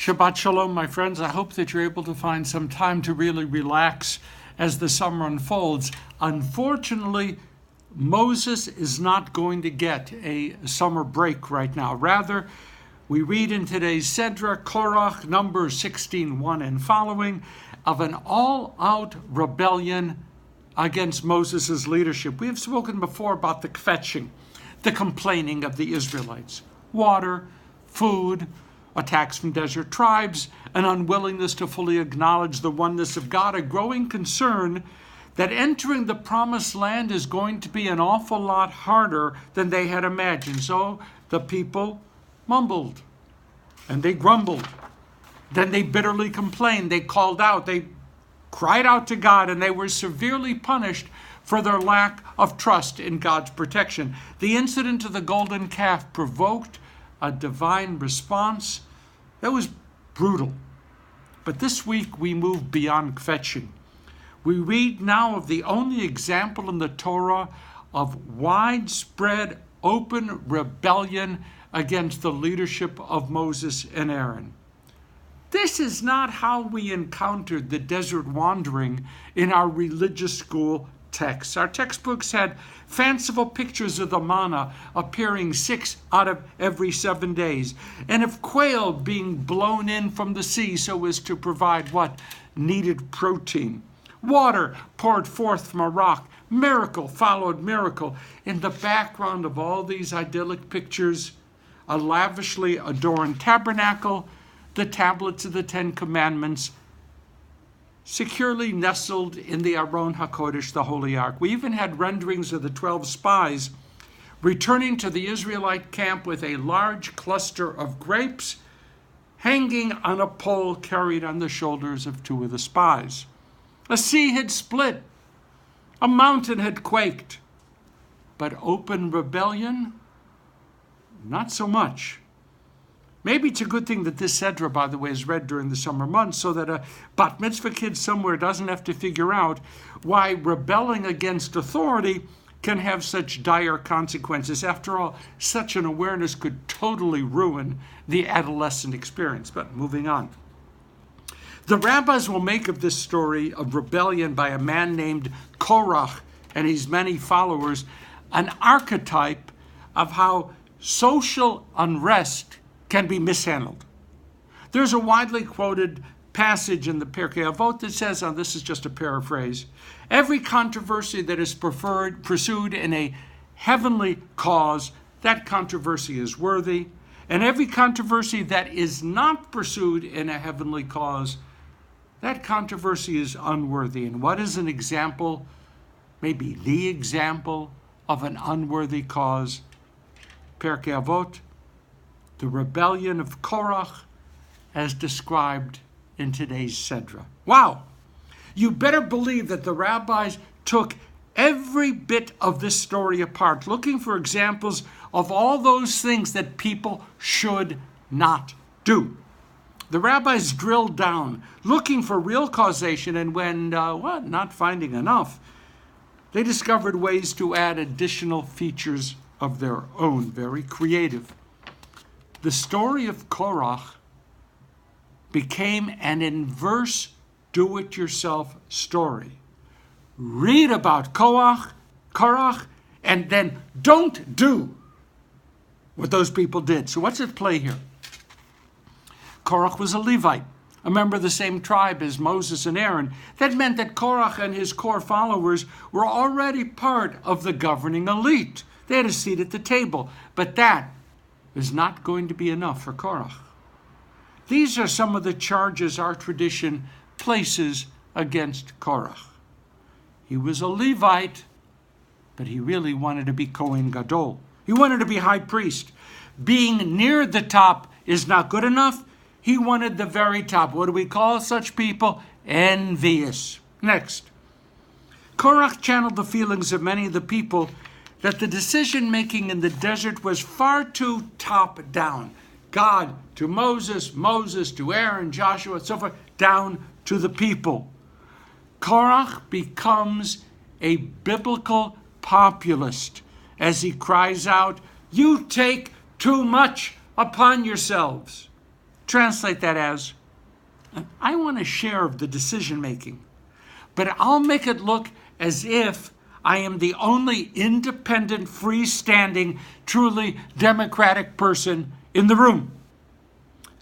Shabbat Shalom, my friends. I hope that you're able to find some time to really relax as the summer unfolds. Unfortunately, Moses is not going to get a summer break right now. Rather, we read in today's Sedra, Korach, Numbers 16:1 and following, of an all-out rebellion against Moses' leadership. We have spoken before about the kvetching, the complaining of the Israelites. Water, food, attacks from desert tribes, an unwillingness to fully acknowledge the oneness of God, a growing concern that entering the promised land is going to be an awful lot harder than they had imagined. So the people mumbled and they grumbled. Then they bitterly complained. They called out. They cried out to God, and they were severely punished for their lack of trust in God's protection. The incident of the golden calf provoked a divine response that was brutal. But this week we move beyond kvetching. We read now of the only example in the Torah of widespread open rebellion against the leadership of Moses and Aaron. This is not how we encountered the desert wandering in our religious school texts. Our textbooks had fanciful pictures of the manna appearing 6 out of every 7 days, and of quail being blown in from the sea so as to provide what? Needed protein. Water poured forth from a rock. Miracle followed miracle. In the background of all these idyllic pictures, a lavishly adorned tabernacle, the tablets of the Ten Commandments, securely nestled in the Aron HaKodesh, the Holy Ark. We even had renderings of the 12 spies returning to the Israelite camp with a large cluster of grapes hanging on a pole carried on the shoulders of 2 of the spies. A sea had split. A mountain had quaked. But open rebellion? Not so much. Maybe it's a good thing that this Sedra, by the way, is read during the summer months so that a bat mitzvah kid somewhere doesn't have to figure out why rebelling against authority can have such dire consequences. After all, such an awareness could totally ruin the adolescent experience. But moving on. The rabbis will make of this story of rebellion by a man named Korach and his many followers an archetype of how social unrest can be mishandled. There's a widely quoted passage in the Pirkei Avot that says, and this is just a paraphrase, every controversy that is pursued in a heavenly cause, that controversy is worthy, and every controversy that is not pursued in a heavenly cause, that controversy is unworthy. And what is an example, maybe the example of an unworthy cause? Pirkei Avot, the rebellion of Korach as described in today's Sedra. Wow! You better believe that the rabbis took every bit of this story apart, looking for examples of all those things that people should not do. The rabbis drilled down, looking for real causation, and when, not finding enough, they discovered ways to add additional features of their own, very creative. The story of Korach became an inverse do-it-yourself story. Read about Korach, and then don't do what those people did. So what's at play here? Korach was a Levite, a member of the same tribe as Moses and Aaron. That meant that Korach and his core followers were already part of the governing elite. They had a seat at the table, but that is not going to be enough for Korach. These are some of the charges our tradition places against Korach. He was a Levite, but he really wanted to be Kohen Gadol. He wanted to be high priest. Being near the top is not good enough. He wanted the very top. What do we call such people? Envious. Next. Korach channeled the feelings of many of the people that the decision-making in the desert was far too top-down. God to Moses, Moses to Aaron, Joshua, and so forth, down to the people. Korach becomes a biblical populist as he cries out, "You take too much upon yourselves." translate that as, I want a share of the decision making, but I'll make it look as if I am the only independent, freestanding, truly democratic person in the room.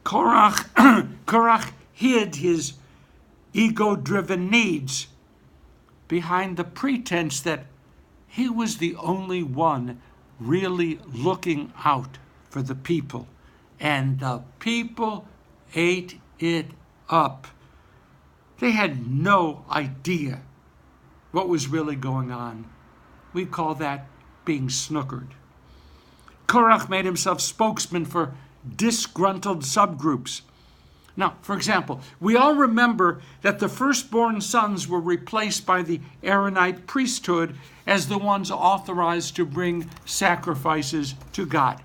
Korach hid his ego-driven needs behind the pretense that he was the only one really looking out for the people. And the people ate it up. They had no idea what was really going on. We call that being snookered. Korach made himself spokesman for disgruntled subgroups. Now, for example, we all remember that the firstborn sons were replaced by the Aaronite priesthood as the ones authorized to bring sacrifices to God.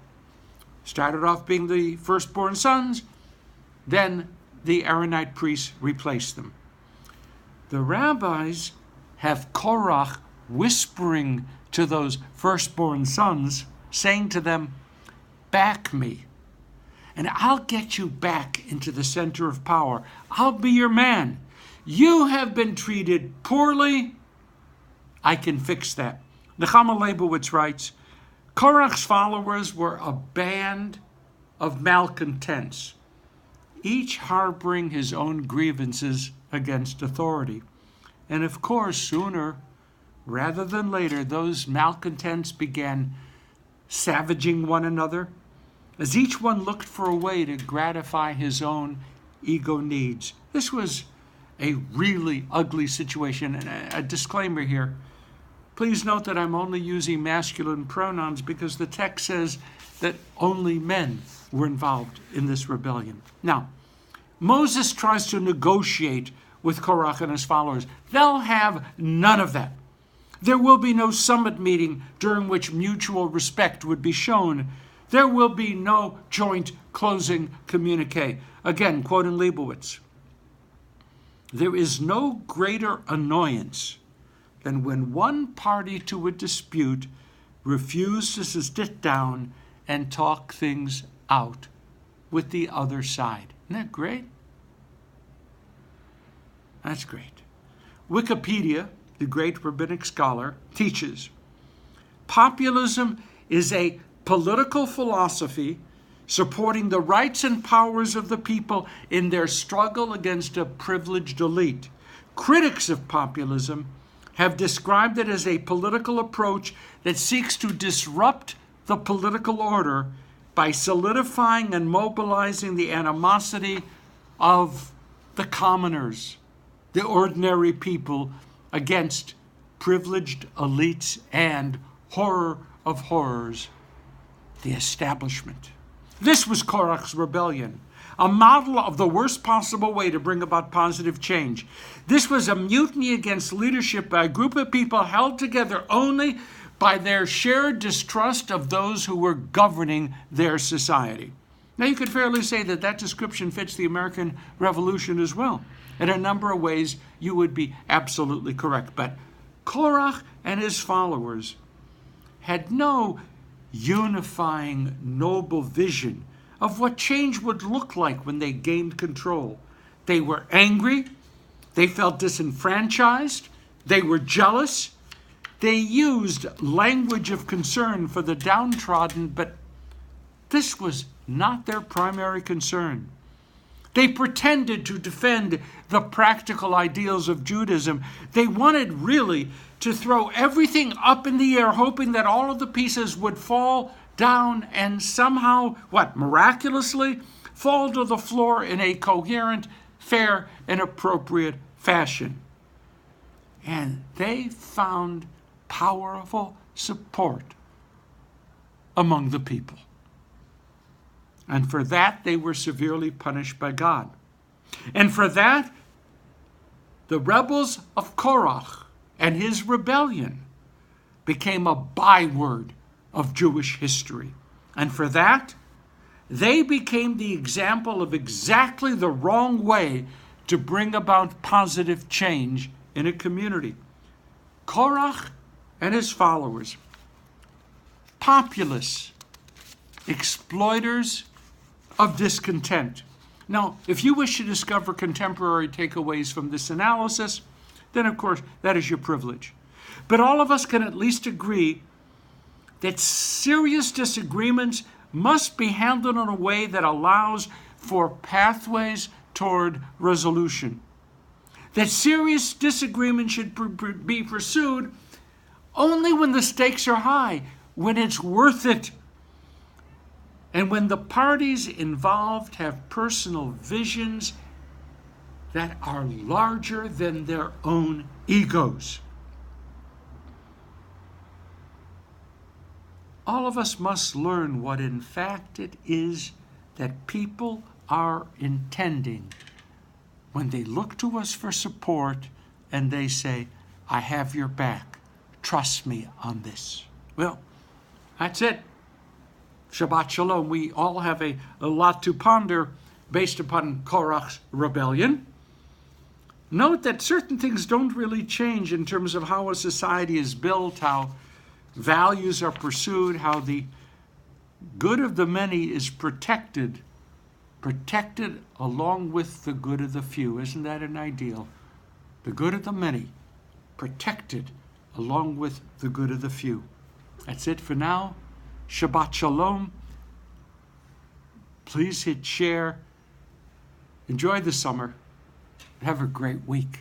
Started off being the firstborn sons, then the Aaronite priests replaced them. The rabbis have Korach whispering to those firstborn sons, saying to them, back me, and I'll get you back into the center of power. I'll be your man. You have been treated poorly. I can fix that. Nechama Leibowitz writes, Korach's followers were a band of malcontents, each harboring his own grievances against authority. And of course, sooner rather than later, those malcontents began savaging one another, as each one looked for a way to gratify his own ego needs. This was a really ugly situation. And a disclaimer here. Please note that I'm only using masculine pronouns because the text says that only men were involved in this rebellion. Now, Moses tries to negotiate with Korach and his followers. They'll have none of that. There will be no summit meeting during which mutual respect would be shown. There will be no joint closing communique. Again, quoting Leibowitz, there is no greater annoyance than when one party to a dispute refuses to sit down and talk things out with the other side. Isn't that great? That's great. Wikipedia, the great rabbinic scholar, teaches populism is a political philosophy supporting the rights and powers of the people in their struggle against a privileged elite. Critics of populism have described it as a political approach that seeks to disrupt the political order by solidifying and mobilizing the animosity of the commoners, the ordinary people, against privileged elites and, horror of horrors, the establishment. This was Korach's rebellion, a model of the worst possible way to bring about positive change. This was a mutiny against leadership by a group of people held together only by their shared distrust of those who were governing their society. Now, you could fairly say that that description fits the American Revolution as well. In a number of ways, you would be absolutely correct. But Korach and his followers had no unifying, noble vision of what change would look like when they gained control. They were angry. They felt disenfranchised. They were jealous. They used language of concern for the downtrodden, but this was not their primary concern. They pretended to defend the practical ideals of Judaism. They wanted really to throw everything up in the air, hoping that all of the pieces would fall down and somehow, miraculously fall to the floor in a coherent, fair, and appropriate fashion. And they found powerful support among the people. And for that, they were severely punished by God. And for that, the rebels of Korach and his rebellion became a byword of Jewish history. And for that, they became the example of exactly the wrong way to bring about positive change in a community. Korach and his followers, populists, exploiters of discontent. Now, if you wish to discover contemporary takeaways from this analysis, then of course that is your privilege. But all of us can at least agree that serious disagreements must be handled in a way that allows for pathways toward resolution. That serious disagreement should be pursued only when the stakes are high, when it's worth it, and when the parties involved have personal visions that are larger than their own egos. All of us must learn what in fact it is that people are intending when they look to us for support and they say, I have your back. Trust me on this. Well, that's it. Shabbat Shalom. We all have a lot to ponder based upon Korach's rebellion. Note that certain things don't really change in terms of how a society is built, how values are pursued, how the good of the many is protected along with the good of the few. Isn't that an ideal? The good of the many, protected along with the good of the few. That's it for now. Shabbat Shalom. Please hit share. Enjoy the summer. Have a great week.